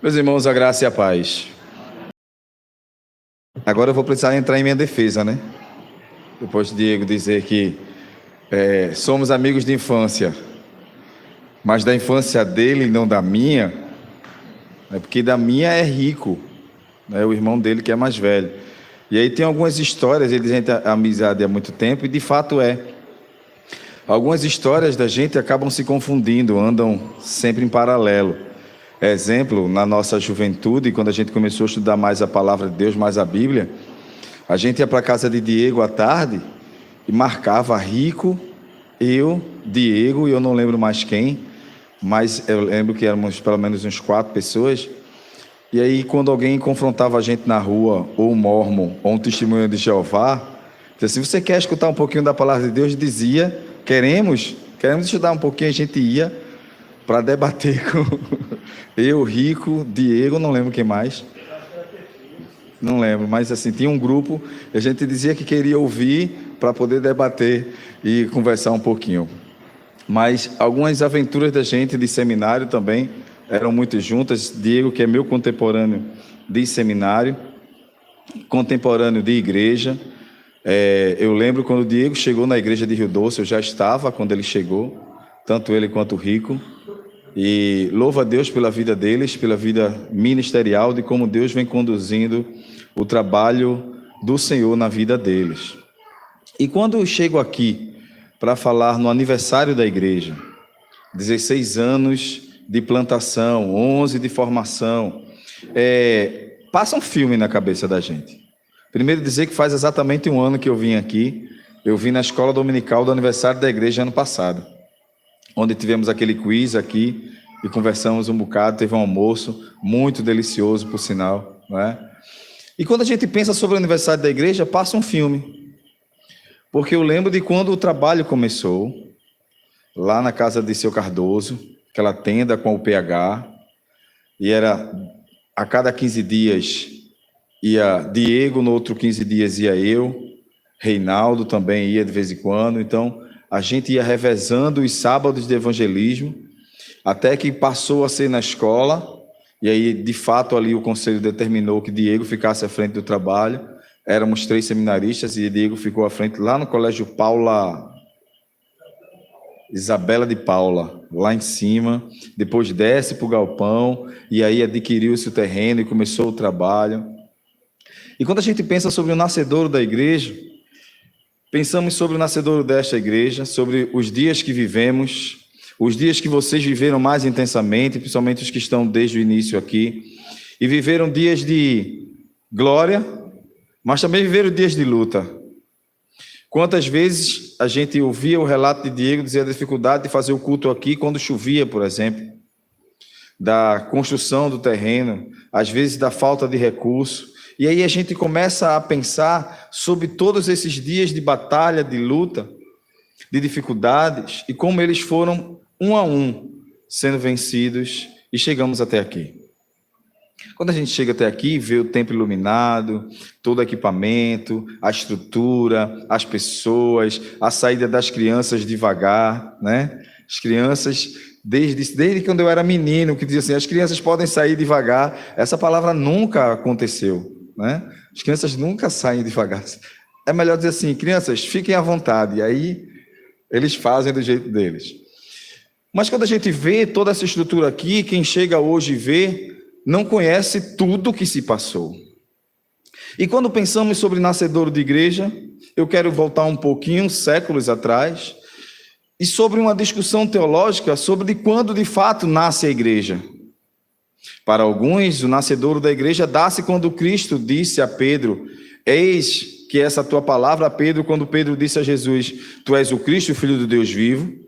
Meus irmãos, a graça e a paz. Agora eu vou precisar entrar em minha defesa, né? Depois de Diego dizer que somos amigos de infância, mas da infância dele, não da minha, porque da minha é rico, né? O irmão dele que é mais velho. E aí tem algumas histórias, ele tem amizade há muito tempo, e de fato é. Algumas histórias da gente acabam se confundindo, andam sempre em paralelo. Exemplo, na nossa juventude, quando a gente começou a estudar mais a palavra de Deus, mais a Bíblia, a gente ia para a casa de Diego à tarde e marcava Rico, eu, Diego e eu não lembro mais quem, mas eu lembro que éramos pelo menos uns 4 pessoas. E aí, quando alguém confrontava a gente na rua, ou um mormon, ou um testemunho de Jeová, dizia assim: você quer escutar um pouquinho da palavra de Deus? Dizia: queremos estudar um pouquinho. A gente ia para debater com eu, Rico, Diego, não lembro quem mais, não lembro, mas assim, tinha um grupo, a gente dizia que queria ouvir para poder debater e conversar um pouquinho. Mas algumas aventuras da gente de seminário também eram muito juntas. Diego, que é meu contemporâneo de seminário, contemporâneo de igreja. Eu lembro quando o Diego chegou na igreja de Rio Doce, eu já estava quando ele chegou, tanto ele quanto o Rico. E louvo a Deus pela vida deles, pela vida ministerial, de como Deus vem conduzindo o trabalho do Senhor na vida deles. E quando eu chego aqui para falar no aniversário da igreja, 16 anos de plantação, 11 de formação, passa um filme na cabeça da gente. Primeiro dizer que faz exatamente um ano que eu vim aqui. Eu vim na escola dominical do aniversário da igreja ano passado, onde tivemos aquele quiz aqui e conversamos um bocado, teve um almoço muito delicioso, por sinal, não é? E quando a gente pensa sobre o aniversário da igreja, passa um filme, porque eu lembro de quando o trabalho começou, lá na casa de seu Cardoso, aquela tenda com o PH, e era a cada 15 dias ia Diego, no outro 15 dias ia eu, Reinaldo também ia de vez em quando. Então a gente ia revezando os sábados de evangelismo, até que passou a ser na escola, e aí, de fato, ali o conselho determinou que Diego ficasse à frente do trabalho. Éramos 3 seminaristas, e Diego ficou à frente lá no Colégio Isabela de Paula, lá em cima. Depois desce para o galpão, e aí adquiriu-se o terreno e começou o trabalho. E quando a gente pensa sobre o nascedouro da igreja, pensamos sobre o nascedouro desta igreja, sobre os dias que vivemos, os dias que vocês viveram mais intensamente, principalmente os que estão desde o início aqui, e viveram dias de glória, mas também viveram dias de luta. Quantas vezes a gente ouvia o relato de Diego dizer a dificuldade de fazer o culto aqui quando chovia, por exemplo, da construção do terreno, às vezes da falta de recurso. E aí a gente começa a pensar sobre todos esses dias de batalha, de luta, de dificuldades, e como eles foram um a um sendo vencidos, e chegamos até aqui. Quando a gente chega até aqui, vê o templo iluminado, todo o equipamento, a estrutura, as pessoas, a saída das crianças devagar, né? As crianças, desde quando eu era menino, que dizia assim: as crianças podem sair devagar. Essa palavra nunca aconteceu, né? As crianças nunca saem devagar. É melhor dizer assim: crianças, fiquem à vontade. E aí eles fazem do jeito deles. Mas quando a gente vê toda essa estrutura aqui, quem chega hoje e vê, não conhece tudo que se passou. E quando pensamos sobre nascedouro de igreja, eu quero voltar um pouquinho, séculos atrás, e sobre uma discussão teológica sobre de quando de fato nasce a igreja. Para alguns, o nascedouro da igreja dá-se quando Cristo disse a Pedro: eis que essa tua palavra, Pedro, quando Pedro disse a Jesus: tu és o Cristo, o Filho do Deus vivo.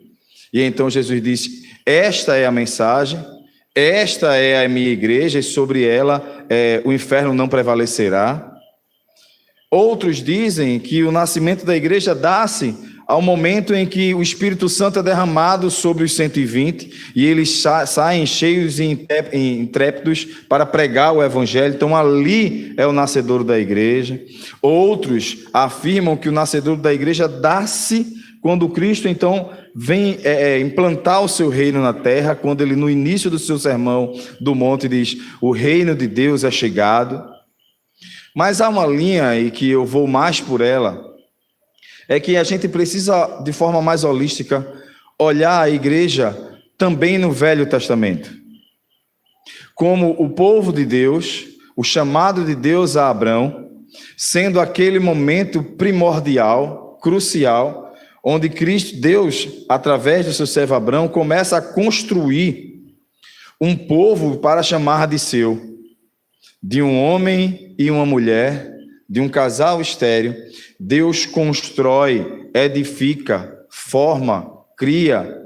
E então Jesus disse: esta é a mensagem, esta é a minha igreja, e sobre ela o inferno não prevalecerá. Outros dizem que o nascimento da igreja dá-se ao momento em que o Espírito Santo é derramado sobre os 120, e eles saem cheios e intrépidos para pregar o evangelho. Então ali é o nascedouro da igreja. Outros afirmam que o nascedouro da igreja dá-se quando Cristo, então, vem implantar o seu reino na terra, quando ele, no início do seu sermão do monte, diz: o reino de Deus é chegado. Mas há uma linha, e que eu vou mais por ela, é que a gente precisa, de forma mais holística, olhar a igreja também no Velho Testamento, como o povo de Deus, o chamado de Deus a Abrão, sendo aquele momento primordial, crucial, onde Cristo, Deus, através do seu servo Abrão, começa a construir um povo para chamar de seu, de um homem e uma mulher, de um casal estéril. Deus constrói, edifica, forma, cria,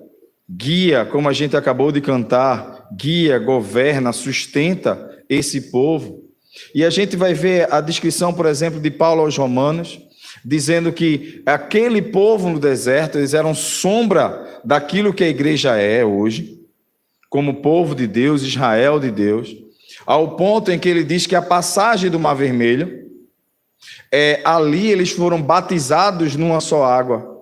guia, como a gente acabou de cantar, guia, governa, sustenta esse povo. E a gente vai ver a descrição, por exemplo, de Paulo aos Romanos, dizendo que aquele povo no deserto, eles eram sombra daquilo que a igreja é hoje, como povo de Deus, Israel de Deus, ao ponto em que ele diz que a passagem do Mar Vermelho, ali eles foram batizados numa só água,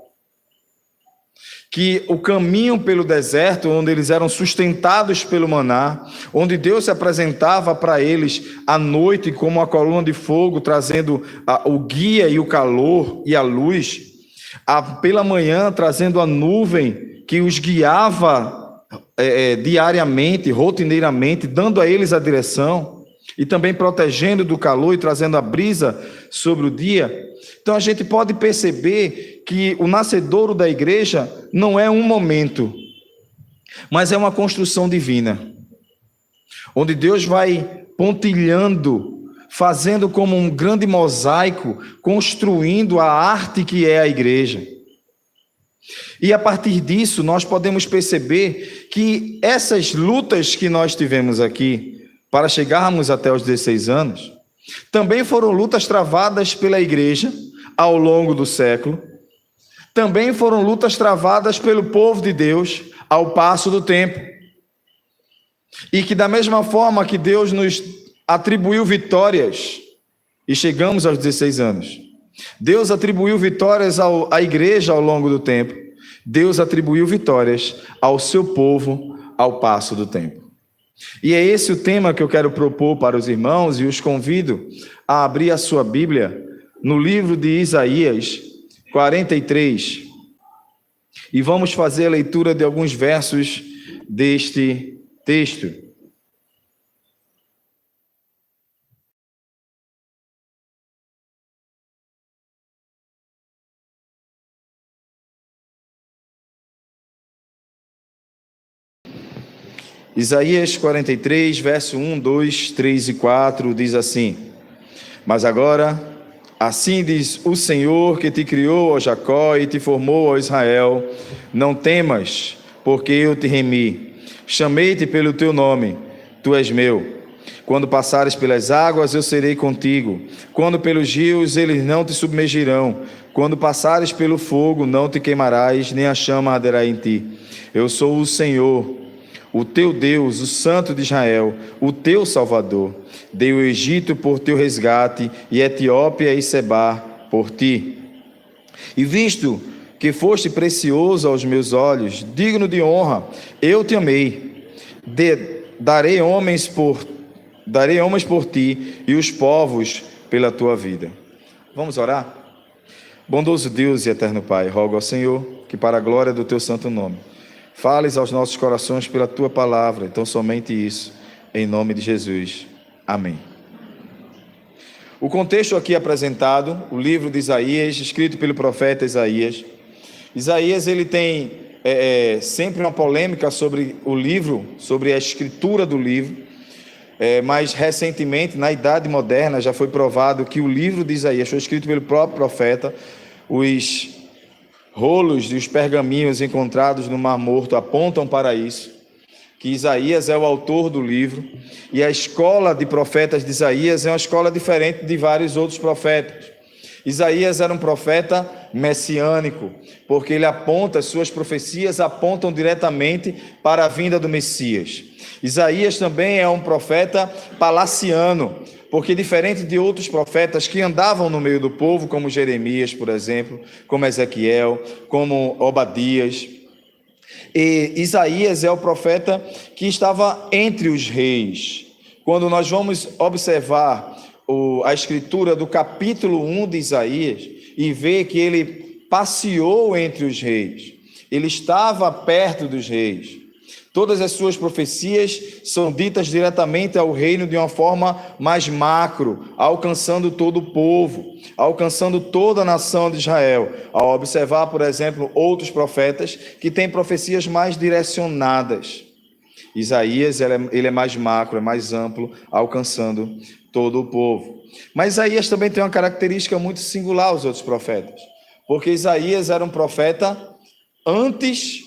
que o caminho pelo deserto, onde eles eram sustentados pelo maná, onde Deus se apresentava para eles à noite como uma coluna de fogo, trazendo o guia e o calor e a luz, pela manhã trazendo a nuvem que os guiava diariamente, rotineiramente, dando a eles a direção, e também protegendo do calor e trazendo a brisa sobre o dia. Então a gente pode perceber que o nascedouro da igreja não é um momento, mas é uma construção divina, onde Deus vai pontilhando, fazendo como um grande mosaico, construindo a arte que é a igreja. E a partir disso nós podemos perceber que essas lutas que nós tivemos aqui, para chegarmos até os 16 anos, também foram lutas travadas pela igreja ao longo do século, também foram lutas travadas pelo povo de Deus ao passo do tempo. E que da mesma forma que Deus nos atribuiu vitórias, e chegamos aos 16 anos, Deus atribuiu vitórias à igreja ao longo do tempo, Deus atribuiu vitórias ao seu povo ao passo do tempo. E é esse o tema que eu quero propor para os irmãos, e os convido a abrir a sua Bíblia no livro de Isaías 43, e vamos fazer a leitura de alguns versos deste texto. Isaías 43, verso 1, 2, 3 e 4, diz assim: Mas agora, assim diz o Senhor que te criou, ó Jacó, e te formou, ó Israel, não temas, porque eu te remi. Chamei-te pelo teu nome, tu és meu. Quando passares pelas águas, eu serei contigo. Quando pelos rios, eles não te submergirão. Quando passares pelo fogo, não te queimarás, nem a chama arderá em ti. Eu sou o Senhor, o teu Deus, o Santo de Israel, o teu Salvador. Dei o Egito por teu resgate, e Etiópia e Sebá por ti. E visto que foste precioso aos meus olhos, digno de honra, eu te amei. Darei homens por ti, e os povos pela tua vida. Vamos orar? Bondoso Deus e eterno Pai, rogo ao Senhor que, para a glória do teu santo nome, fales aos nossos corações pela tua palavra. Então somente isso, em nome de Jesus. Amém. O contexto aqui apresentado, o livro de Isaías, escrito pelo profeta Isaías. Isaías, ele tem sempre uma polêmica sobre o livro, sobre a escritura do livro, mas recentemente, na Idade Moderna, já foi provado que o livro de Isaías foi escrito pelo próprio profeta. Os rolos e os pergaminhos encontrados no Mar Morto apontam para isso, que Isaías é o autor do livro, e a escola de profetas de Isaías é uma escola diferente de vários outros profetas. Isaías era um profeta messiânico, porque ele aponta, as suas profecias apontam diretamente para a vinda do Messias. Isaías também é um profeta palaciano, porque diferente de outros profetas que andavam no meio do povo, como Jeremias, por exemplo, como Ezequiel, como Obadias, e Isaías é o profeta que estava entre os reis. Quando nós vamos observar a escritura do capítulo 1 de Isaías e ver que ele passeou entre os reis, ele estava perto dos reis. Todas as suas profecias são ditas diretamente ao reino de uma forma mais macro, alcançando todo o povo, alcançando toda a nação de Israel. Ao observar, por exemplo, outros profetas que têm profecias mais direcionadas. Isaías, ele é mais macro, é mais amplo, alcançando todo o povo. Mas Isaías também tem uma característica muito singular aos outros profetas, porque Isaías era um profeta antes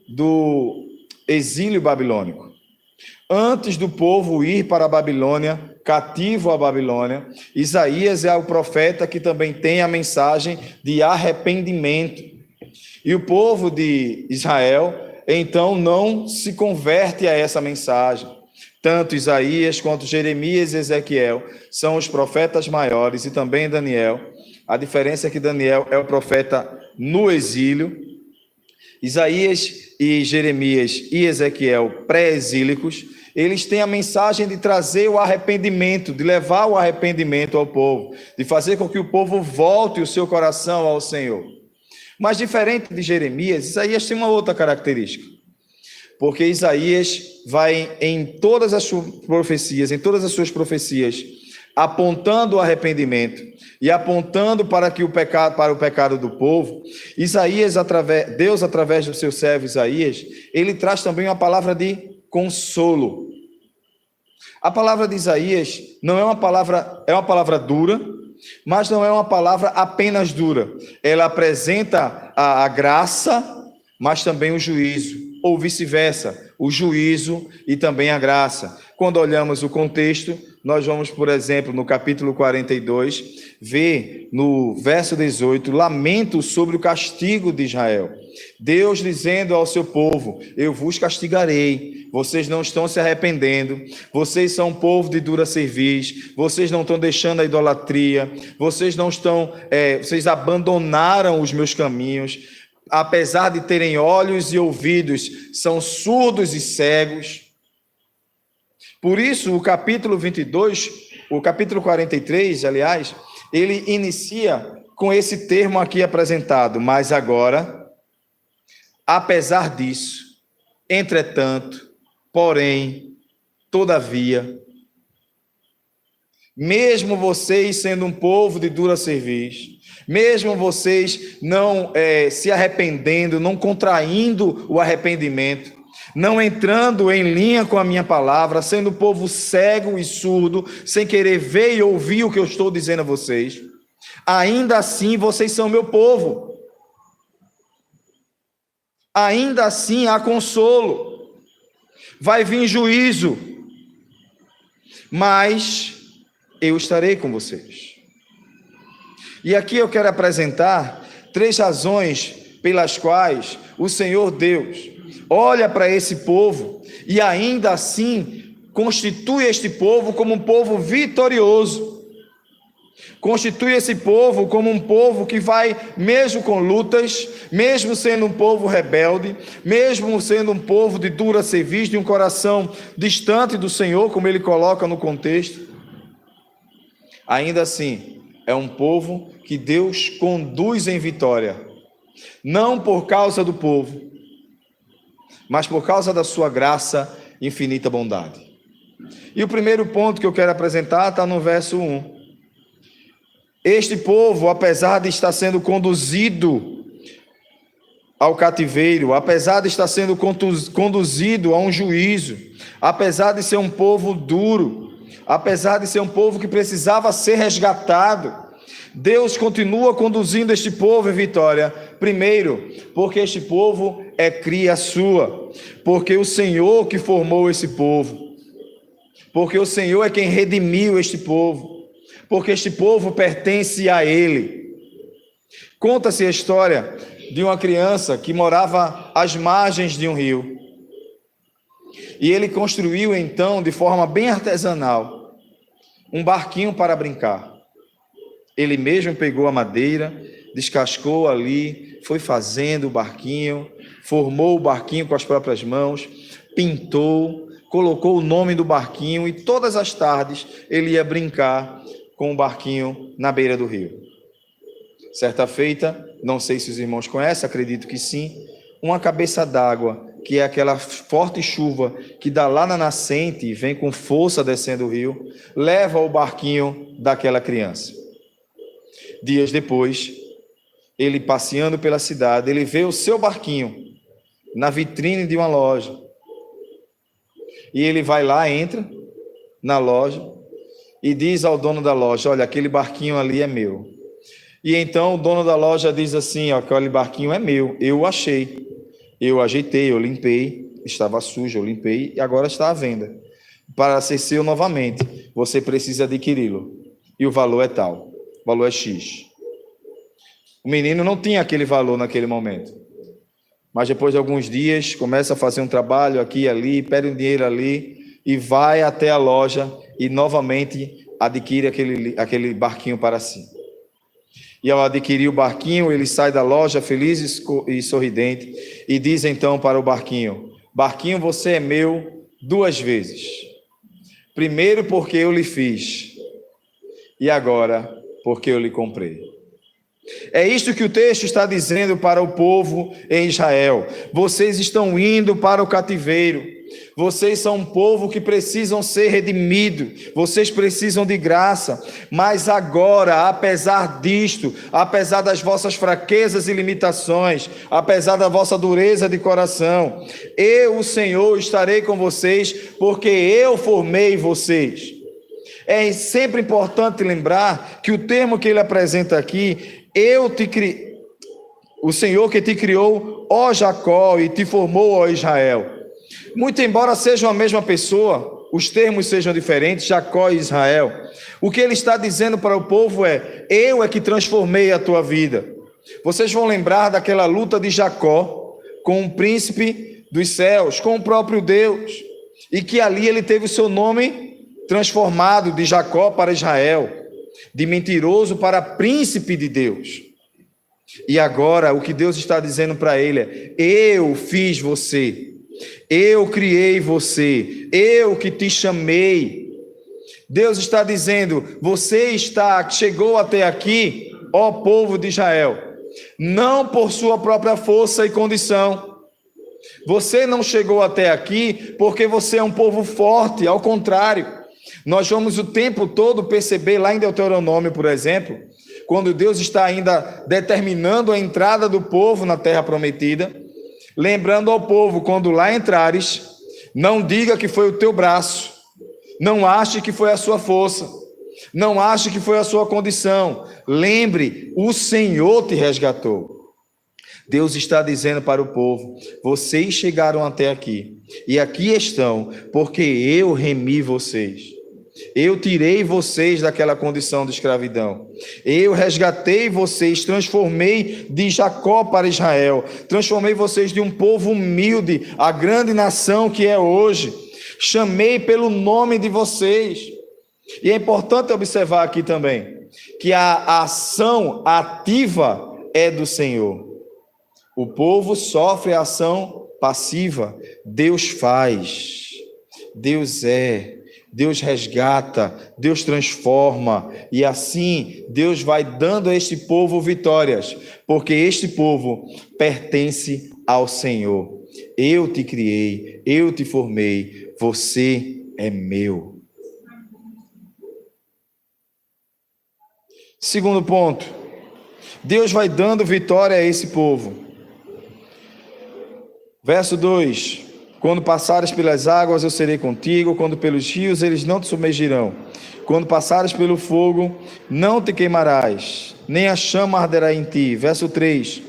do exílio babilônico. Antes do povo ir para a Babilônia, cativo à Babilônia, Isaías é o profeta que também tem a mensagem de arrependimento. E o povo de Israel, então, não se converte a essa mensagem. Tanto Isaías quanto Jeremias e Ezequiel são os profetas maiores, e também Daniel. A diferença é que Daniel é o profeta no exílio. Isaías e Jeremias e Ezequiel, pré-exílicos, eles têm a mensagem de trazer o arrependimento, de levar o arrependimento ao povo, de fazer com que o povo volte o seu coração ao Senhor. Mas diferente de Jeremias, Isaías tem uma outra característica, porque Isaías vai em todas as suas profecias, apontando o arrependimento e apontando para o pecado do povo. Deus, através do seu servo Isaías, ele traz também uma palavra de consolo. A palavra de Isaías não é uma palavra dura, mas não é uma palavra apenas dura. Ela apresenta a graça, mas também o juízo, ou vice-versa, o juízo e também a graça. Quando olhamos o contexto, nós vamos, por exemplo, no capítulo 42, ver no verso 18, lamento sobre o castigo de Israel. Deus dizendo ao seu povo: eu vos castigarei, vocês não estão se arrependendo, vocês são um povo de dura cerviz, vocês não estão deixando a idolatria, vocês abandonaram os meus caminhos, apesar de terem olhos e ouvidos, são surdos e cegos. Por isso, o capítulo 43, aliás, ele inicia com esse termo aqui apresentado: mas agora, apesar disso, entretanto, porém, todavia, mesmo vocês sendo um povo de dura cerviz, mesmo vocês não se arrependendo, não contraindo o arrependimento, não entrando em linha com a minha palavra, sendo povo cego e surdo, sem querer ver e ouvir o que eu estou dizendo a vocês, ainda assim vocês são meu povo. Ainda assim há consolo. Vai vir juízo, mas eu estarei com vocês. E aqui eu quero apresentar 3 razões pelas quais o Senhor Deus olha para esse povo e ainda assim constitui este povo como um povo vitorioso. Constitui esse povo como um povo que vai, mesmo com lutas, mesmo sendo um povo rebelde, mesmo sendo um povo de dura cerviz, de um coração distante do Senhor, como ele coloca no contexto, ainda assim é um povo que Deus conduz em vitória, não por causa do povo, mas por causa da sua graça e infinita bondade. E o primeiro ponto que eu quero apresentar está no verso 1. Este povo, apesar de estar sendo conduzido ao cativeiro, apesar de estar sendo conduzido a um juízo, apesar de ser um povo duro, apesar de ser um povo que precisava ser resgatado, Deus continua conduzindo este povo em vitória. Primeiro, porque este povo é cria sua, porque o Senhor que formou esse povo, porque o Senhor é quem redimiu este povo, porque este povo pertence a Ele. Conta-se a história de uma criança que morava às margens de um rio, e ele construiu então, de forma bem artesanal, um barquinho para brincar. Ele mesmo pegou a madeira, descascou ali, foi fazendo o barquinho, formou o barquinho com as próprias mãos, pintou, colocou o nome do barquinho e todas as tardes ele ia brincar com o barquinho na beira do rio. Certa feita, não sei se os irmãos conhecem, acredito que sim, uma cabeça d'água, que é aquela forte chuva que dá lá na nascente e vem com força descendo o rio, leva o barquinho daquela criança. Dias depois, ele passeando pela cidade, ele vê o seu barquinho na vitrine de uma loja. E ele vai lá, entra na loja e diz ao dono da loja: olha, aquele barquinho ali é meu. E então o dono da loja diz assim: ó, aquele barquinho é meu, eu o achei, eu ajeitei, eu limpei, estava sujo, eu limpei e agora está à venda. Para ser seu novamente, você precisa adquiri-lo. E o valor é tal, o valor é X. O menino não tinha aquele valor naquele momento. Mas depois de alguns dias, começa a fazer um trabalho aqui e ali, pede um dinheiro ali e vai até a loja e novamente adquire aquele barquinho para si. E ao adquirir o barquinho, ele sai da loja feliz e sorridente e diz então para o barquinho: barquinho, você é meu 2 vezes. Primeiro porque eu lhe fiz e agora porque eu lhe comprei. É isto que o texto está dizendo para o povo em Israel. Vocês estão indo para o cativeiro. Vocês são um povo que precisam ser redimidos. Vocês precisam de graça. Mas agora, apesar disto, apesar das vossas fraquezas e limitações, apesar da vossa dureza de coração, eu, o Senhor, estarei com vocês, porque eu formei vocês. É sempre importante lembrar que o termo que ele apresenta aqui, eu te criei, o Senhor que te criou, ó Jacó, e te formou, ó Israel. Muito embora sejam a mesma pessoa, os termos sejam diferentes, Jacó e Israel. O que ele está dizendo para o povo é: eu é que transformei a tua vida. Vocês vão lembrar daquela luta de Jacó com o príncipe dos céus, com o próprio Deus, e que ali ele teve o seu nome transformado de Jacó para Israel, de mentiroso para príncipe de Deus. E agora o que Deus está dizendo para ele é: eu fiz você, eu criei você, eu que te chamei. Deus está dizendo: você chegou até aqui, ó povo de Israel, não por sua própria força e condição. Você não chegou até aqui porque você é um povo forte, ao contrário. Nós vamos o tempo todo perceber lá em Deuteronômio, por exemplo, quando Deus está ainda determinando a entrada do povo na terra prometida, lembrando ao povo: quando lá entrares, não diga que foi o teu braço, não ache que foi a sua força, não ache que foi a sua condição. Lembre, o Senhor te resgatou. Deus está dizendo para o povo: vocês chegaram até aqui, e aqui estão, porque eu remi vocês. Eu tirei vocês daquela condição de escravidão. Eu resgatei vocês, transformei de Jacó para Israel. Transformei vocês de um povo humilde, a grande nação que é hoje. Chamei pelo nome de vocês. E é importante observar aqui também que a ação ativa é do Senhor. O povo sofre a ação passiva. Deus faz. Deus é. Deus resgata, Deus transforma, e assim Deus vai dando a este povo vitórias, porque este povo pertence ao Senhor. Eu te criei, eu te formei, você é meu. Segundo ponto, Deus vai dando vitória a esse povo. Verso 2: quando passares pelas águas, eu serei contigo. Quando pelos rios, eles não te submergirão. Quando passares pelo fogo, não te queimarás, nem a chama arderá em ti. Verso 3: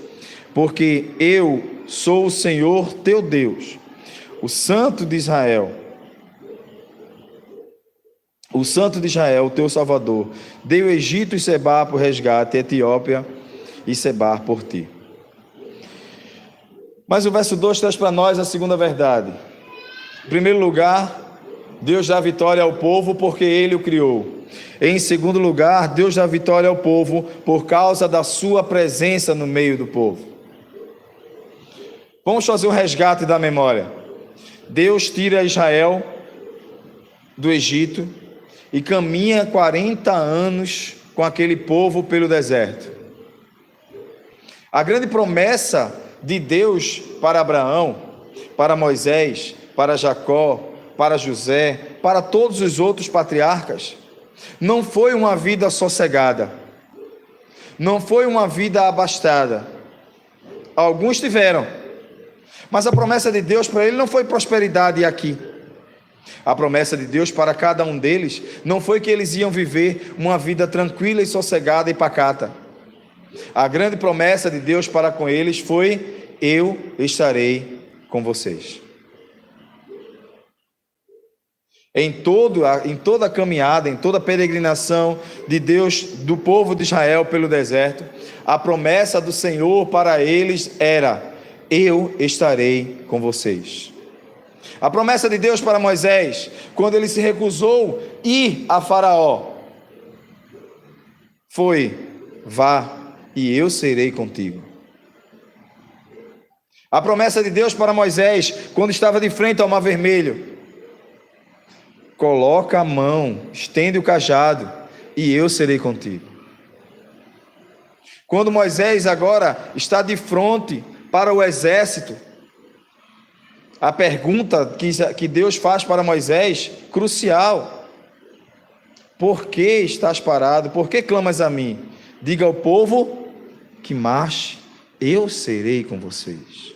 porque eu sou o Senhor teu Deus, o Santo de Israel. O Santo de Israel, o teu Salvador. Dei o Egito e Sebar por resgate, Etiópia e Sebar por ti. Mas o verso 2 traz para nós a segunda verdade. Em primeiro lugar, Deus dá vitória ao povo porque Ele o criou. Em segundo lugar, Deus dá vitória ao povo por causa da sua presença no meio do povo. Vamos fazer um resgate da memória. Deus tira Israel do Egito e caminha 40 anos com aquele povo pelo deserto. A grande promessa de Deus para Abraão, para Moisés, para Jacó, para José, para todos os outros patriarcas, não foi uma vida sossegada, não foi uma vida abastada. Alguns tiveram, mas a promessa de Deus para ele não foi prosperidade aqui. A promessa de Deus para cada um deles não foi que eles iam viver uma vida tranquila e sossegada e pacata. A grande promessa de Deus para com eles foi: eu estarei com vocês. Em toda a caminhada, em toda a peregrinação de Deus, do povo de Israel pelo deserto, a promessa do Senhor para eles era: eu estarei com vocês. A promessa de Deus para Moisés, quando ele se recusou ir a Faraó, foi: vá e eu serei contigo. A promessa de Deus para Moisés, quando estava de frente ao Mar Vermelho: coloca a mão, estende o cajado e eu serei contigo. Quando Moisés agora está de frente para o exército, a pergunta que Deus faz para Moisés, crucial: por que estás parado? Por que clamas a mim? Diga ao povo que marche, eu serei com vocês.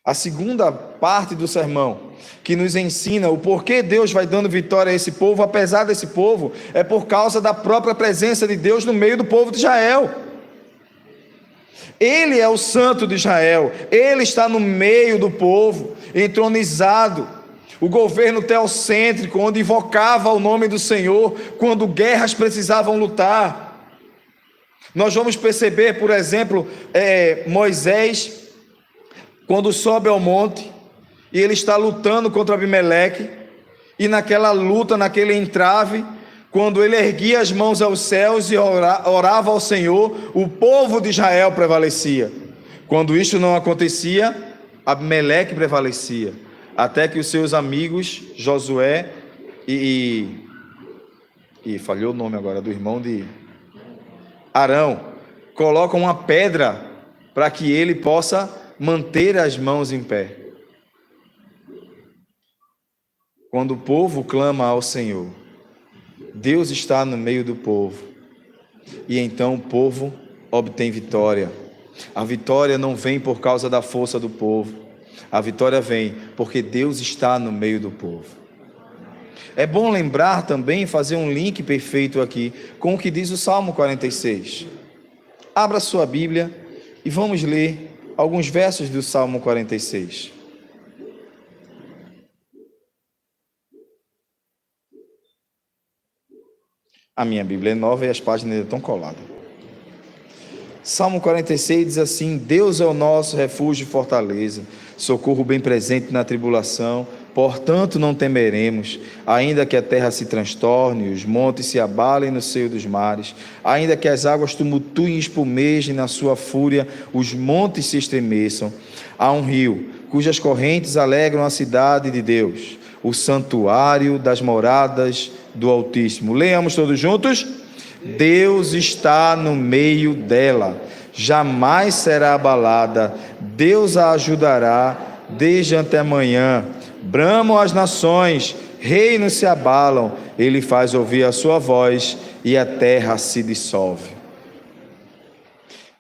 A segunda parte do sermão, que nos ensina o porquê Deus vai dando vitória a esse povo, apesar desse povo, é por causa da própria presença de Deus no meio do povo de Israel. Ele é o santo de Israel, ele está no meio do povo, entronizado. O governo teocêntrico, onde invocava o nome do Senhor quando guerras precisavam lutar. Nós vamos perceber, por exemplo, Moisés, quando sobe ao monte, e ele está lutando contra Abimeleque, e naquela luta, naquele entrave, quando ele erguia as mãos aos céus e orava ao Senhor, o povo de Israel prevalecia. Quando isto não acontecia, Abimeleque prevalecia, até que os seus amigos, Josué e falhou o nome agora, do irmão de Arão, colocam uma pedra para que ele possa manter as mãos em pé. Quando o povo clama ao Senhor, Deus está no meio do povo, e então o povo obtém vitória. A vitória não vem por causa da força do povo, a vitória vem porque Deus está no meio do povo. É bom lembrar também, fazer um link perfeito aqui com o que diz o Salmo 46. Abra sua Bíblia e vamos ler alguns versos do Salmo 46. A minha Bíblia é nova e as páginas ainda estão coladas. Salmo 46 diz assim: Deus é o nosso refúgio e fortaleza, socorro bem presente na tribulação, portanto não temeremos, ainda que a terra se transtorne, os montes se abalem no seio dos mares, ainda que as águas tumultuem e espumejem na sua fúria, os montes se estremeçam. Há um rio, cujas correntes alegram a cidade de Deus, o santuário das moradas do Altíssimo. Leamos todos juntos. Deus está no meio dela, jamais será abalada, Deus a ajudará desde antemanhã. Bramam as nações, reinos se abalam, ele faz ouvir a sua voz e a terra se dissolve.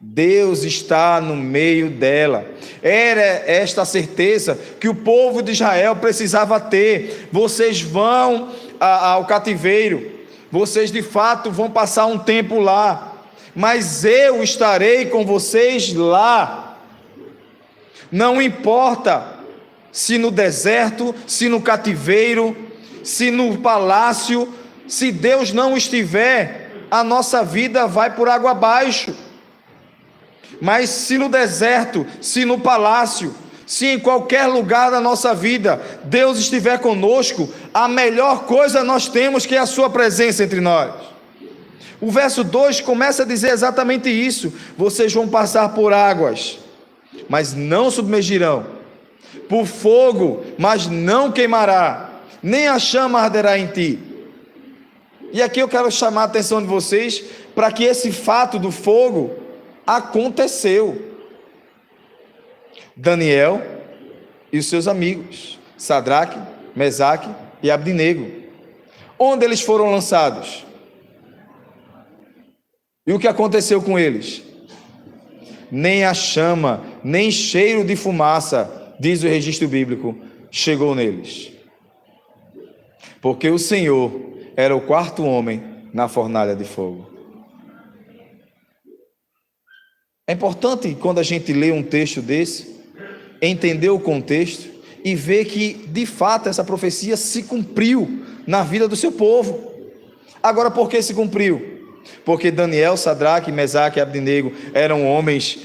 Deus está no meio dela. Era esta certeza que o povo de Israel precisava ter. Vocês vão ao cativeiro, vocês de fato vão passar um tempo lá, mas eu estarei com vocês lá. Não importa se no deserto, se no cativeiro, se no palácio, se Deus não estiver, a nossa vida vai por água abaixo. Mas se no deserto, se no palácio, Se em qualquer lugar da nossa vida Deus estiver conosco, a melhor coisa nós temos que é a sua presença entre nós. O verso 2 começa a dizer exatamente isso: vocês vão passar por águas, mas não submergirão, por fogo, mas não queimará, nem a chama arderá em ti. E aqui eu quero chamar a atenção de vocês para que esse fato do fogo aconteceu. Daniel e os seus amigos, Sadraque, Mesaque e Abdenego, onde eles foram lançados? E o que aconteceu com eles? Nem a chama, nem cheiro de fumaça, diz o registro bíblico, chegou neles, porque o Senhor era o quarto homem na fornalha de fogo. É importante, quando a gente lê um texto desse, entender o contexto e ver que de fato essa profecia se cumpriu na vida do seu povo. Agora, por que se cumpriu? Porque Daniel, Sadraque, Mesaque e Abdenego eram homens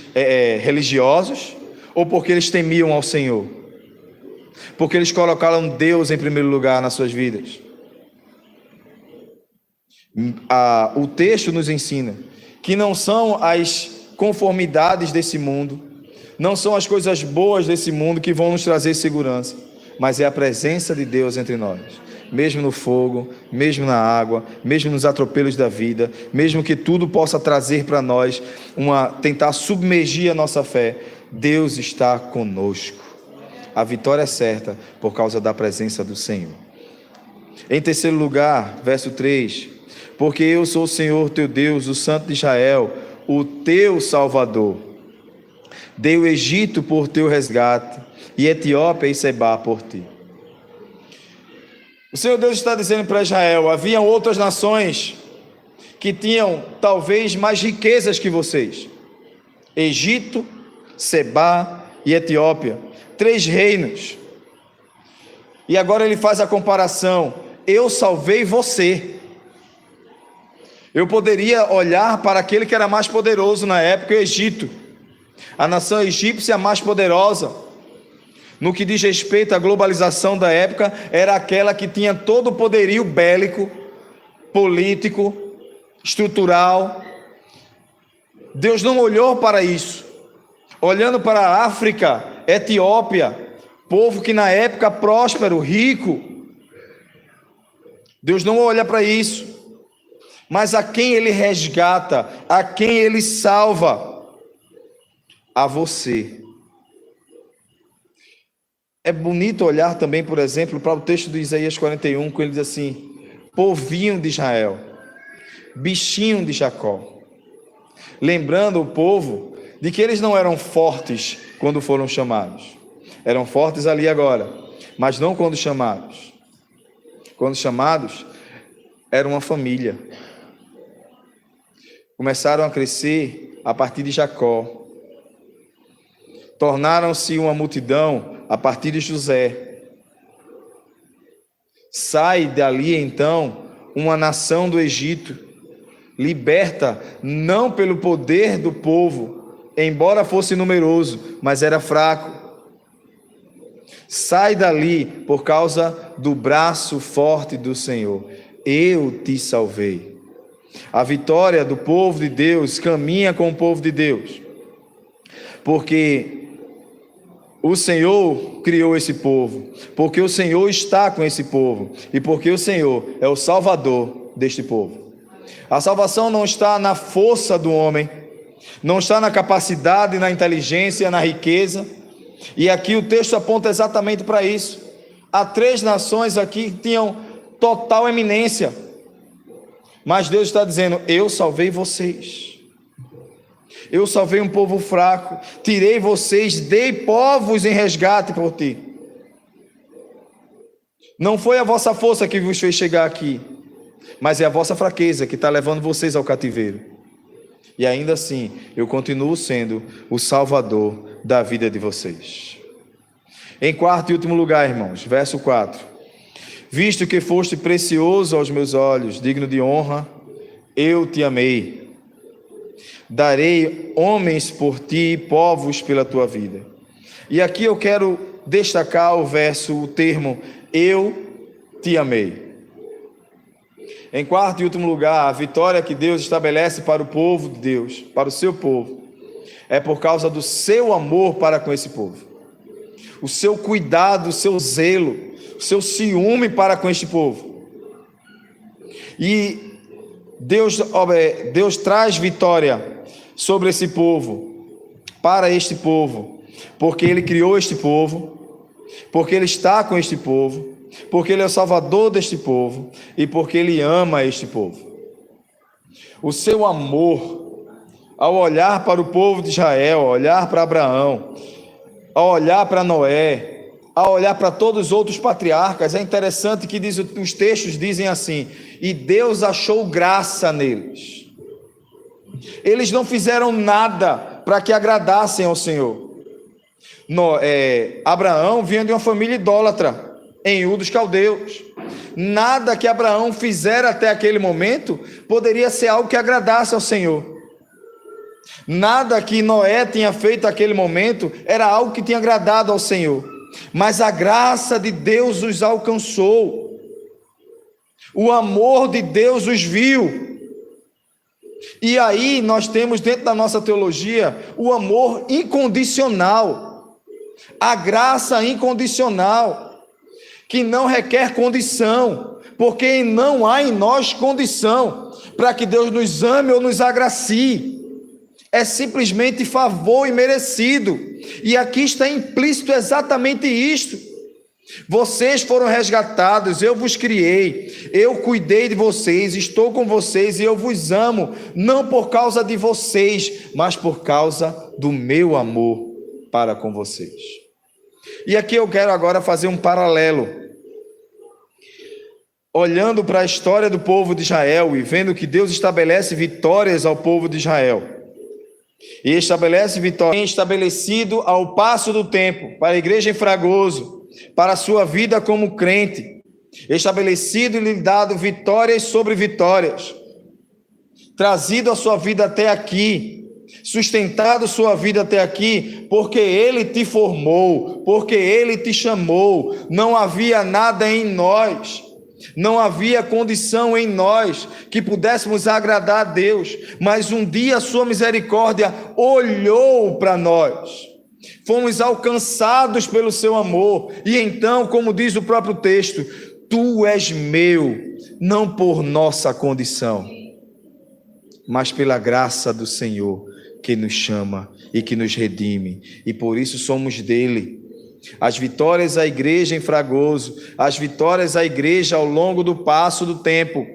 religiosos, ou porque eles temiam ao Senhor? Porque eles colocaram Deus em primeiro lugar nas suas vidas. O texto nos ensina que não são as conformidades desse mundo, não são as coisas boas desse mundo que vão nos trazer segurança, mas é a presença de Deus entre nós, mesmo no fogo, mesmo na água, mesmo nos atropelos da vida, mesmo que tudo possa trazer para nós tentar submergir a nossa fé, Deus está conosco. A vitória é certa por causa da presença do Senhor. Em terceiro lugar, verso 3: porque eu sou o Senhor teu Deus, o Santo de Israel, o teu Salvador. Dei o Egito por teu resgate, e Etiópia e Sebá por ti. O Senhor Deus está dizendo para Israel: haviam outras nações que tinham talvez mais riquezas que vocês. Egito, Sebá e Etiópia, 3 reinos. E agora ele faz a comparação: eu salvei você. Eu poderia olhar para aquele que era mais poderoso na época, o Egito. A nação egípcia mais poderosa, no que diz respeito à globalização da época, era aquela que tinha todo o poderio bélico, político, estrutural. Deus não olhou para isso. Olhando para a África, Etiópia, povo que na época próspero, rico, Deus não olha para isso. Mas a quem ele resgata, a quem ele salva? A você. É bonito olhar também, por exemplo, para o texto de Isaías 41, quando ele diz assim: povinho de Israel, bichinho de Jacó. Lembrando o povo de que eles não eram fortes quando foram chamados. Eram fortes ali agora, mas não quando chamados. Quando chamados, era uma família. Começaram a crescer a partir de Jacó. Tornaram-se uma multidão a partir de José. Sai dali então uma nação do Egito, liberta não pelo poder do povo, embora fosse numeroso, mas era fraco. Sai dali por causa do braço forte do Senhor. Eu te salvei. A vitória do povo de Deus caminha com o povo de Deus, porque o Senhor criou esse povo, porque o Senhor está com esse povo, e porque o Senhor é o Salvador deste povo. A salvação não está na força do homem, não está na capacidade, na inteligência, na riqueza, e aqui o texto aponta exatamente para isso. Há 3 nações aqui que tinham total eminência, mas Deus está dizendo: eu salvei vocês. Eu salvei um povo fraco, tirei vocês, dei povos em resgate por ti. Não foi a vossa força que vos fez chegar aqui, mas é a vossa fraqueza que está levando vocês ao cativeiro. E ainda assim, eu continuo sendo o Salvador da vida de vocês. Em quarto e último lugar, irmãos, verso 4: visto que foste precioso aos meus olhos, digno de honra, eu te amei. Darei homens por ti e povos pela tua vida. E aqui eu quero destacar o termo, eu te amei. Em quarto e último lugar, a vitória que Deus estabelece para o povo de Deus, para o seu povo, é por causa do seu amor para com esse povo. O seu cuidado, o seu zelo, o seu ciúme para com este povo. E Deus traz vitória sobre esse povo, para este povo, porque Ele criou este povo, porque Ele está com este povo, porque Ele é o Salvador deste povo e porque Ele ama este povo. O seu amor, ao olhar para o povo de Israel, ao olhar para Abraão, ao olhar para Noé, ao olhar para todos os outros patriarcas, é interessante que os textos dizem assim: e Deus achou graça neles. Eles não fizeram nada para que agradassem ao Senhor. Abraão vinha de uma família idólatra, em Ur dos Caldeus. Nada que Abraão fizera até aquele momento poderia ser algo que agradasse ao Senhor. Nada que Noé tinha feito naquele momento era algo que tinha agradado ao Senhor. Mas a graça de Deus os alcançou. O amor de Deus os viu. E aí nós temos dentro da nossa teologia o amor incondicional. A graça incondicional, que não requer condição, porque não há em nós condição para que Deus nos ame ou nos agracie. É simplesmente favor imerecido. E aqui está implícito exatamente isto: vocês foram resgatados, eu vos criei, eu cuidei de vocês, estou com vocês e eu vos amo, não por causa de vocês, mas por causa do meu amor para com vocês. E aqui eu quero agora fazer um paralelo, olhando para a história do povo de Israel e vendo que Deus estabelece vitórias ao povo de Israel. E estabelece vitória estabelecido ao passo do tempo, para a igreja em Fragoso, para a sua vida como crente, estabelecido e lhe dado vitórias sobre vitórias, trazido a sua vida até aqui, sustentado sua vida até aqui, porque Ele te formou, porque Ele te chamou. Não havia nada em nós, não havia condição em nós que pudéssemos agradar a Deus, mas um dia a sua misericórdia olhou para nós, fomos alcançados pelo seu amor, e então, como diz o próprio texto, tu és meu, não por nossa condição, mas pela graça do Senhor, que nos chama e que nos redime, e por isso somos dele. As vitórias à igreja em Fragoso, as vitórias à igreja ao longo do passo do tempo,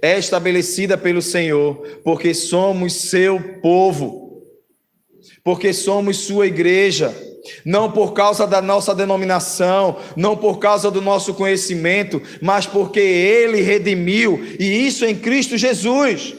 é estabelecida pelo Senhor, porque somos seu povo, porque somos sua igreja, não por causa da nossa denominação, não por causa do nosso conhecimento, mas porque Ele redimiu, e isso em Cristo Jesus.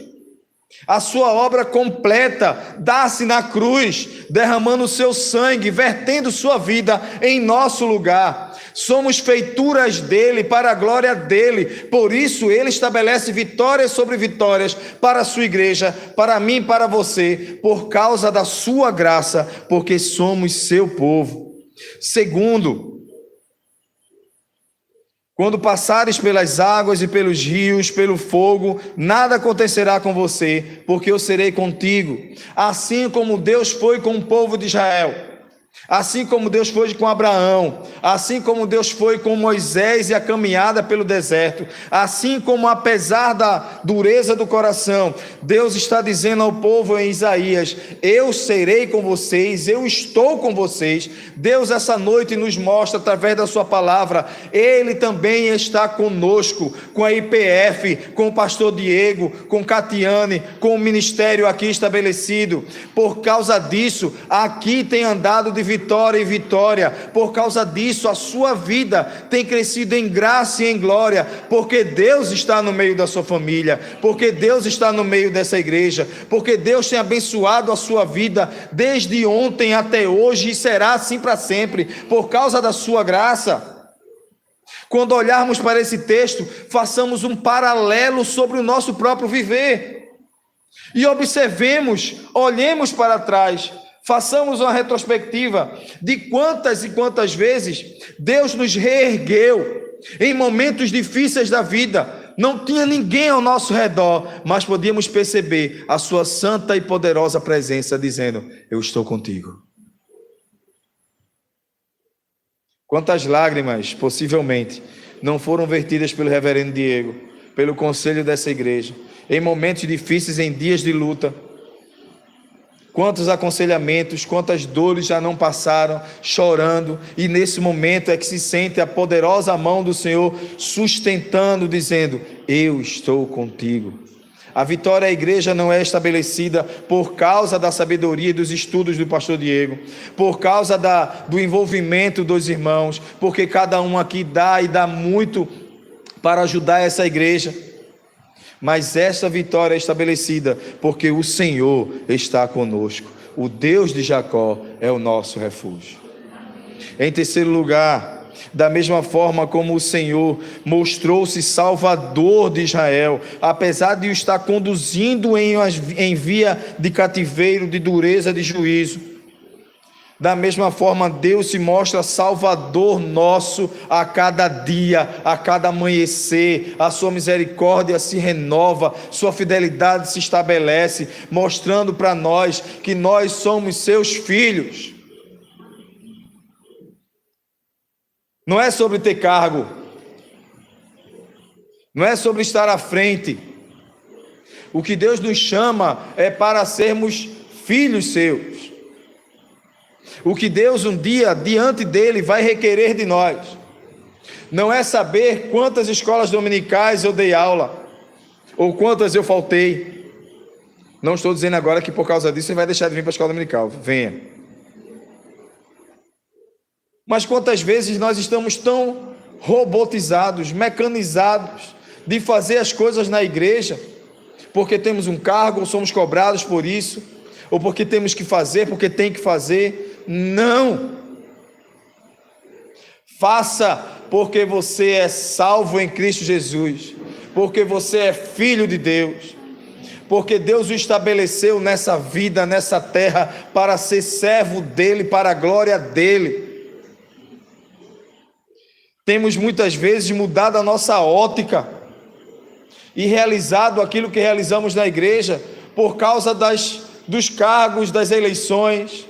A sua obra completa dá-se na cruz, derramando o seu sangue, vertendo sua vida em nosso lugar. Somos feituras dele, para a glória dele. Por isso ele estabelece vitórias sobre vitórias para a sua igreja, para mim e para você, por causa da sua graça, porque somos seu povo. Segundo, quando passares pelas águas e pelos rios, pelo fogo, nada acontecerá com você, porque eu serei contigo. Assim como Deus foi com o povo de Israel, assim como Deus foi com Abraão, assim como Deus foi com Moisés e a caminhada pelo deserto, assim como apesar da dureza do coração, Deus está dizendo ao povo em Isaías: eu serei com vocês, eu estou com vocês. Deus essa noite nos mostra através da sua palavra, Ele também está conosco, com a IPF, com o pastor Diego, com Catiane, com o ministério aqui estabelecido. Por causa disso, aqui tem andado de vitória em vitória. Por causa disso, a sua vida tem crescido em graça e em glória, porque Deus está no meio da sua família, porque Deus está no meio dessa igreja, porque Deus tem abençoado a sua vida desde ontem até hoje e será assim para sempre, por causa da sua graça. Quando olharmos para esse texto, façamos um paralelo sobre o nosso próprio viver e observemos, olhemos para trás. Façamos uma retrospectiva de quantas e quantas vezes Deus nos reergueu em momentos difíceis da vida. Não tinha ninguém ao nosso redor, mas podíamos perceber a sua santa e poderosa presença dizendo: eu estou contigo. Quantas lágrimas, possivelmente, não foram vertidas pelo reverendo Diego, pelo conselho dessa igreja, em momentos difíceis, em dias de luta. Quantos aconselhamentos, quantas dores já não passaram, chorando, e nesse momento é que se sente a poderosa mão do Senhor sustentando, dizendo: eu estou contigo. A vitória da igreja não é estabelecida por causa da sabedoria e dos estudos do pastor Diego, por causa do envolvimento dos irmãos, porque cada um aqui dá e dá muito para ajudar essa igreja. Mas essa vitória é estabelecida porque o Senhor está conosco. O Deus de Jacó é o nosso refúgio. Em terceiro lugar, da mesma forma como o Senhor mostrou-se salvador de Israel, apesar de o estar conduzindo em via de cativeiro, de dureza de juízo, da mesma forma Deus se mostra salvador nosso a cada dia, a cada amanhecer. A sua misericórdia se renova, sua fidelidade se estabelece, mostrando para nós que nós somos seus filhos. Não é sobre ter cargo, não é sobre estar à frente. O que Deus nos chama é para sermos filhos seus. O que Deus um dia, diante dele, vai requerer de nós, não é saber quantas escolas dominicais eu dei aula, ou quantas eu faltei. Não estou dizendo agora que por causa disso você vai deixar de vir para a escola dominical, venha. Mas quantas vezes nós estamos tão robotizados, mecanizados, de fazer as coisas na igreja, porque temos um cargo, ou somos cobrados por isso, ou porque temos que fazer, porque tem que fazer. Não, faça porque você é salvo em Cristo Jesus, porque você é filho de Deus, porque Deus o estabeleceu nessa vida, nessa terra, para ser servo dele, para a glória dele. Temos muitas vezes mudado a nossa ótica e realizado aquilo que realizamos na igreja por causa dos cargos, das eleições.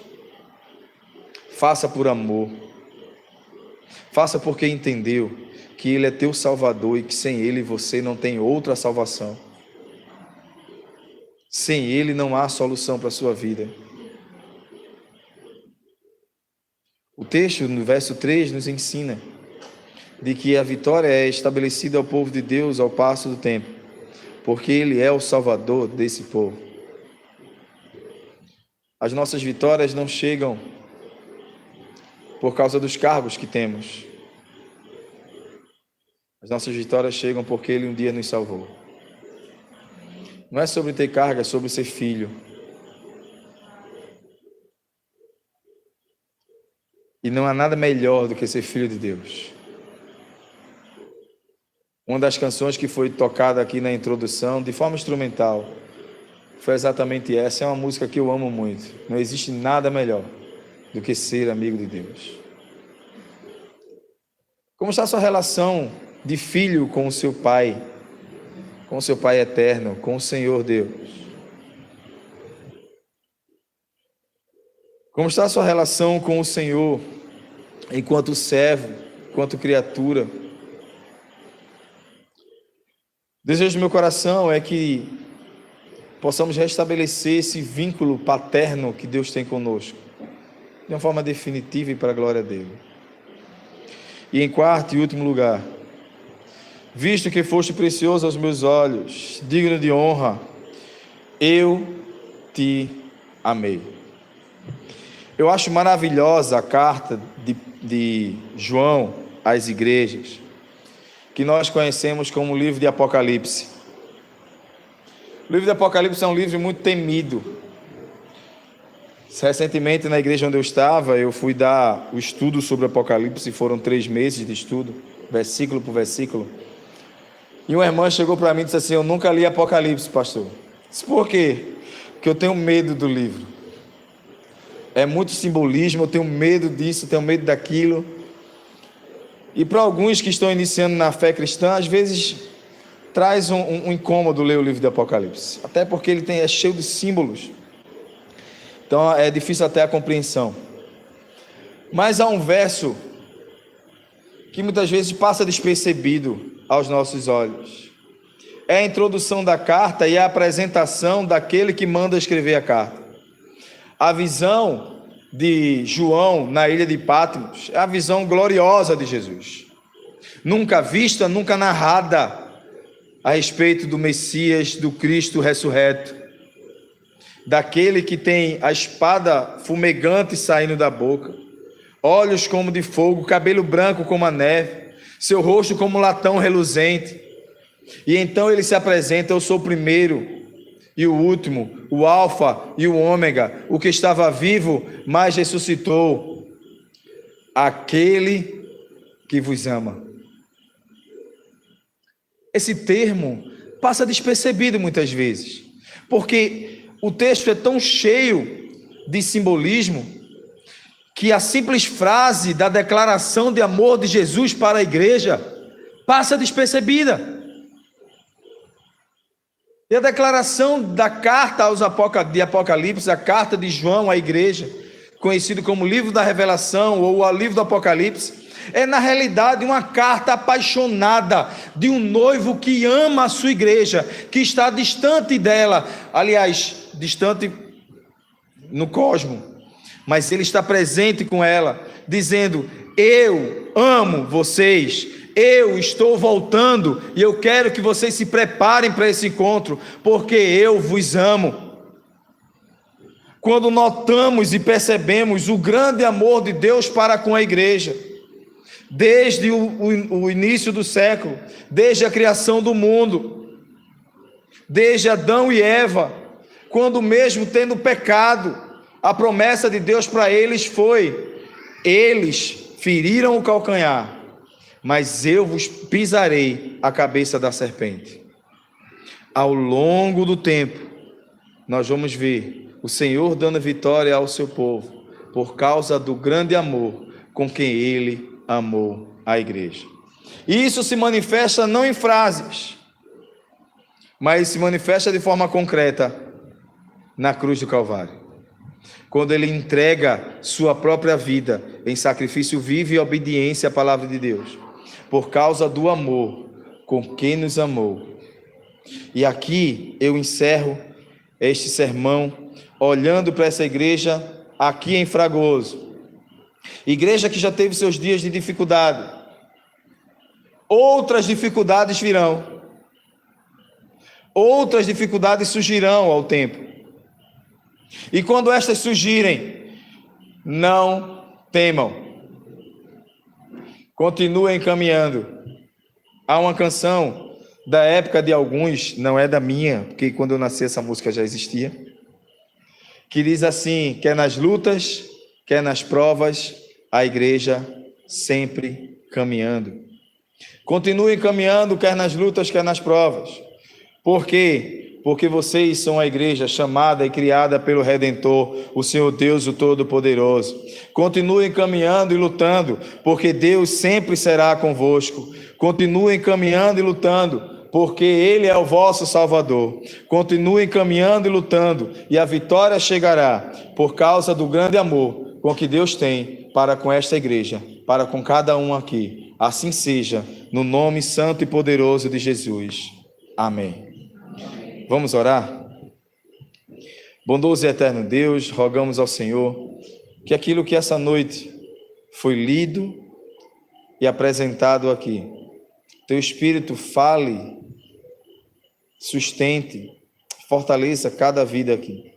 Faça por amor, faça porque entendeu que Ele é teu Salvador e que sem Ele você não tem outra salvação. Sem Ele não há solução para a sua vida. O texto no verso 3 nos ensina de que a vitória é estabelecida ao povo de Deus ao passo do tempo, porque Ele é o Salvador desse povo. As nossas vitórias não chegam por causa dos cargos que temos. As nossas vitórias chegam porque Ele um dia nos salvou. Não é sobre ter carga, é sobre ser filho. E não há nada melhor do que ser filho de Deus. Uma das canções que foi tocada aqui na introdução, de forma instrumental, foi exatamente essa. É uma música que eu amo muito. Não existe nada melhor do que ser amigo de Deus. Como está a sua relação de filho com o seu Pai eterno, com o Senhor Deus? Como está a sua relação com o Senhor enquanto servo, enquanto criatura? O desejo do meu coração é que possamos restabelecer esse vínculo paterno que Deus tem conosco, de uma forma definitiva e para a glória dele. E em quarto e último lugar, visto que foste precioso aos meus olhos, digno de honra, eu te amei. Eu acho maravilhosa a carta de João às igrejas, que nós conhecemos como o livro de Apocalipse. O livro de Apocalipse é um livro muito temido. Recentemente, na igreja onde eu estava, eu fui dar o estudo sobre Apocalipse, foram 3 meses de estudo, versículo por versículo. E uma irmã chegou para mim e disse assim: eu nunca li Apocalipse, pastor. Eu disse: por quê? Porque eu tenho medo do livro. é muito simbolismo, eu tenho medo disso, tenho medo daquilo. E para alguns que estão iniciando na fé cristã, às vezes traz um incômodo ler o livro do Apocalipse, até porque ele é cheio de símbolos, então é difícil até a compreensão. Mas há um verso que muitas vezes passa despercebido aos nossos olhos. É a introdução da carta e a apresentação daquele que manda escrever a carta. A visão de João na ilha de Patmos é a visão gloriosa de Jesus, nunca vista, nunca narrada, a respeito do Messias, do Cristo ressurreto, daquele que tem a espada fumegante saindo da boca, olhos como de fogo, cabelo branco como a neve, seu rosto como latão reluzente. E então ele se apresenta: eu sou o primeiro e o último, o alfa e o ômega, o que estava vivo, mas ressuscitou, aquele que vos ama. Esse termo passa despercebido muitas vezes, porque o texto é tão cheio de simbolismo, que a simples frase da declaração de amor de Jesus para a igreja passa despercebida. E a declaração da carta de Apocalipse, a carta de João à igreja, conhecido como livro da revelação ou o livro do Apocalipse, é na realidade uma carta apaixonada de um noivo que ama a sua igreja, que está distante dela, aliás, distante no cosmos, mas ele está presente com ela, dizendo: eu amo vocês, eu estou voltando e eu quero que vocês se preparem para esse encontro, porque eu vos amo. Quando notamos e percebemos o grande amor de Deus para com a igreja, desde o início do século, desde a criação do mundo, desde Adão e Eva, quando mesmo tendo pecado, a promessa de Deus para eles foi: eles feriram o calcanhar, mas eu vos pisarei a cabeça da serpente. Ao longo do tempo, nós vamos ver o Senhor dando vitória ao seu povo, por causa do grande amor com quem Ele amou a igreja. E isso se manifesta não em frases, mas se manifesta de forma concreta na cruz do Calvário, quando Ele entrega sua própria vida em sacrifício vivo e obediência à palavra de Deus, por causa do amor com quem nos amou. E aqui eu encerro este sermão olhando para essa igreja aqui em Fragoso, igreja que já teve seus dias de dificuldade. Outras dificuldades virão, outras dificuldades surgirão ao tempo, e quando estas surgirem, não temam, continuem caminhando. Há uma canção da época de alguns, não é da minha, porque quando eu nasci essa música já existia, que diz assim: quer nas lutas, quer nas provas, a igreja sempre caminhando. Continuem caminhando, quer nas lutas, quer nas provas. Por quê? Porque vocês são a igreja chamada e criada pelo Redentor, o Senhor Deus, o Todo-Poderoso. Continuem caminhando e lutando, porque Deus sempre será convosco. Continuem caminhando e lutando, porque Ele é o vosso Salvador. Continuem caminhando e lutando, e a vitória chegará, por causa do grande amor com que Deus tem para com esta igreja, para com cada um aqui. Assim seja, no nome santo e poderoso de Jesus. Amém. Vamos orar? Bondoso e eterno Deus, rogamos ao Senhor que aquilo que essa noite foi lido e apresentado aqui, Teu Espírito fale, sustente, fortaleça cada vida aqui.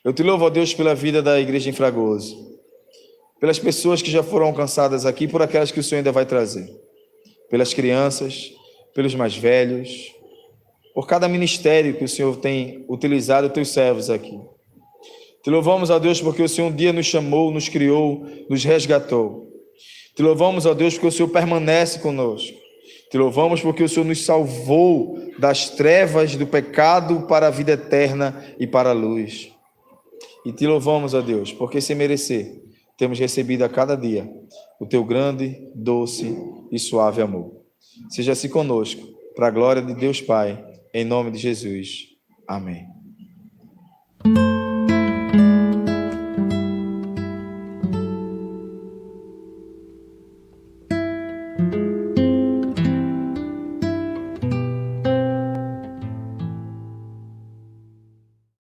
Eu te louvo, ó Deus, pela vida da igreja em Fragoso, pelas pessoas que já foram alcançadas aqui, por aquelas que o Senhor ainda vai trazer, pelas crianças, pelos mais velhos, por cada ministério que o Senhor tem utilizado, teus servos aqui. Te louvamos, ó Deus, porque o Senhor um dia nos chamou, nos criou, nos resgatou. Te louvamos, ó Deus, porque o Senhor permanece conosco. Te louvamos porque o Senhor nos salvou das trevas do pecado para a vida eterna e para a luz. E te louvamos, ó Deus, porque sem merecer, temos recebido a cada dia o teu grande, doce e suave amor. Seja assim conosco, para a glória de Deus Pai, em nome de Jesus. Amém.